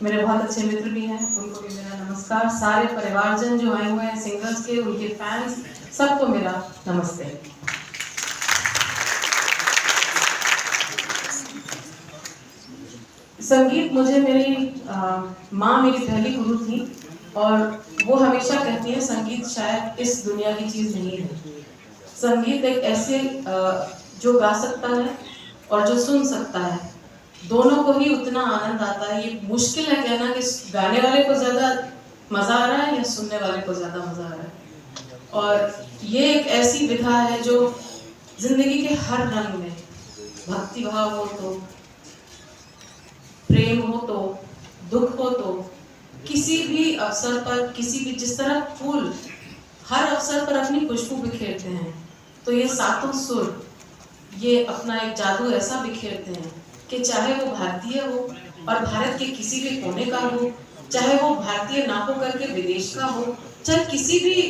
मेरे बहुत अच्छे मित्र भी हैं, उनको भी मेरा नमस्कार। सारे परिवारजन जो आए हुए हैं सिंगर्स के, उनके फैंस, सबको मेरा नमस्ते। संगीत मुझे मेरी माँ मेरी पहली गुरु थी और वो हमेशा कहती है संगीत शायद इस दुनिया की चीज़ नहीं है। संगीत एक ऐसे जो गा सकता है और जो सुन सकता है, दोनों को ही उतना आनंद आता है। ये मुश्किल है कहना कि गाने वाले को ज़्यादा मज़ा आ रहा है या सुनने वाले को ज़्यादा मज़ा आ रहा है। और ये एक ऐसी विधा है जो जिंदगी के हर रंग में, भक्ति भाव हो तो, प्रेम हो तो, दुख हो तो, किसी भी अवसर पर, किसी भी, जिस तरह फूल हर अवसर पर अपनी खुशबू बिखेरते हैं, तो ये सातों सुर ये अपना एक जादू ऐसा बिखेरते हैं कि चाहे वो भारतीय हो और भारत के किसी भी कोने का हो, चाहे वो भारतीय ना हो करके विदेश का हो, चाहे किसी भी,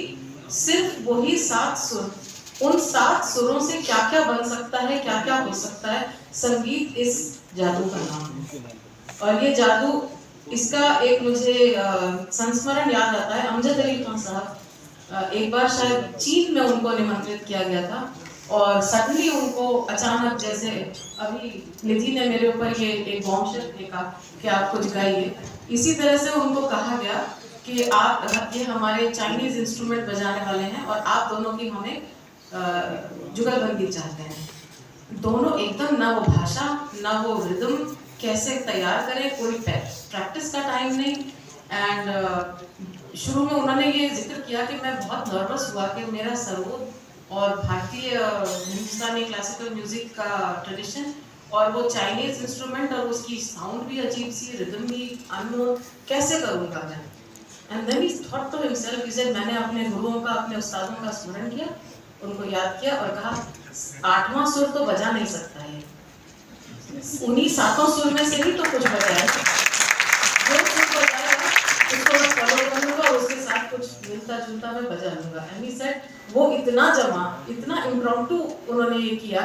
सिर्फ वही सात सुर, उन सात सुरों से क्या क्या बन सकता है, क्या क्या हो सकता है, संगीत इस जादू का नाम है। और ये जादू, इसका एक मुझे संस्मरण याद आता है। अमजद अली खान साहब, एक बार शायद चीन में उनको निमंत्रित किया गया था और सडनली उनको अचानक, जैसे अभी निधि ने मेरे ऊपर ये एक बॉम्बशेल फेंका कि आप कुछ गाइए, इसी तरह से उनको कहा गया कि आप, ये हमारे चाइनीज इंस्ट्रूमेंट बजाने वाले हैं और आप दोनों की हमें जुगलबंदी चाहते हैं। दोनों एकदम, ना वो भाषा ना वो रिदम कैसे तैयार करें, कोई प्रैक्टिस का टाइम नहीं। एंड शुरू में उन्होंने ये जिक्र किया कि मैं बहुत नर्वस हुआ कि मेरा सरोद और भारतीय हिंदुस्तानी क्लासिकल म्यूजिक का ट्रेडिशन और वो चाइनीज इंस्ट्रूमेंट और उसकी साउंड भी अजीब सी, रिदम भी अननोन, कैसे करूँगा मैं। And then he thought to himself, he said, मैंने अपने गुरुओं का, अपने उस्तादों का स्मरण किया, उनको याद किया और कहा, आठवां सुर तो बजा नहीं सकता है, उन्हीं सातों सुर में से ही तो कुछ बजाया, जो सुर बजाएगा उसको मैं फॉलो करूंगा, उसके साथ कुछ मिलता जुलता मैं बजा लूंगा। एंड ही सेड, वो इतना जमा, इतना इम्प्रॉम्प्टू उन्होंने ये किया।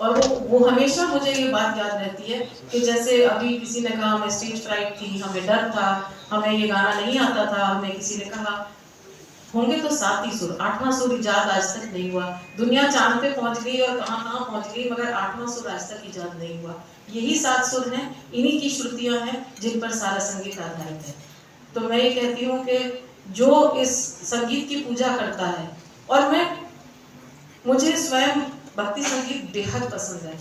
और वो हमेशा मुझे ये बात याद रहती है कि जैसे अभी किसी ने कहा हमें स्टेज फ्राइट थी, हमें डर था, हमें ये गाना नहीं आता था, हमें किसी ने कहा होंगे तो सात ही सुर, आठवां सुर इजाद आज तक नहीं हुआ। दुनिया चांद पे पहुंच गई और कहां कहां पहुंच गई, मगर आठवां सुर आज तक इजाद नहीं हुआ। यही सात सुर हैं, इन्हीं की श्रुतियां हैं जिन पर सारा संगीत आधारित है। तो मैं ये कहती हूँ कि जो इस संगीत की पूजा करता है, और मुझे स्वयं भक्ति संगीत बेहद पसंद है,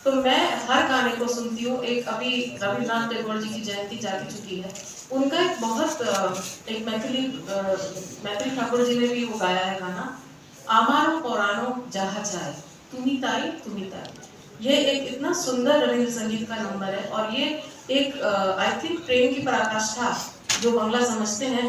तो मैं हर गाने को सुनती हूँ। एक अभी रविन्द्रनाथ टैगोर जी की जयंती जा चुकी है, उनका एक बहुत एक मैथिली ठाकुर जी ने भी वो गाया है गाना, आमारो पौराणो जहा जाए तुम्ही ताई। ये एक इतना सुंदर रविंद्र संगीत का नंबर है और ये एक आई थिंक प्रेम की पराकाष्ठा जो बांग्ला समझते हैं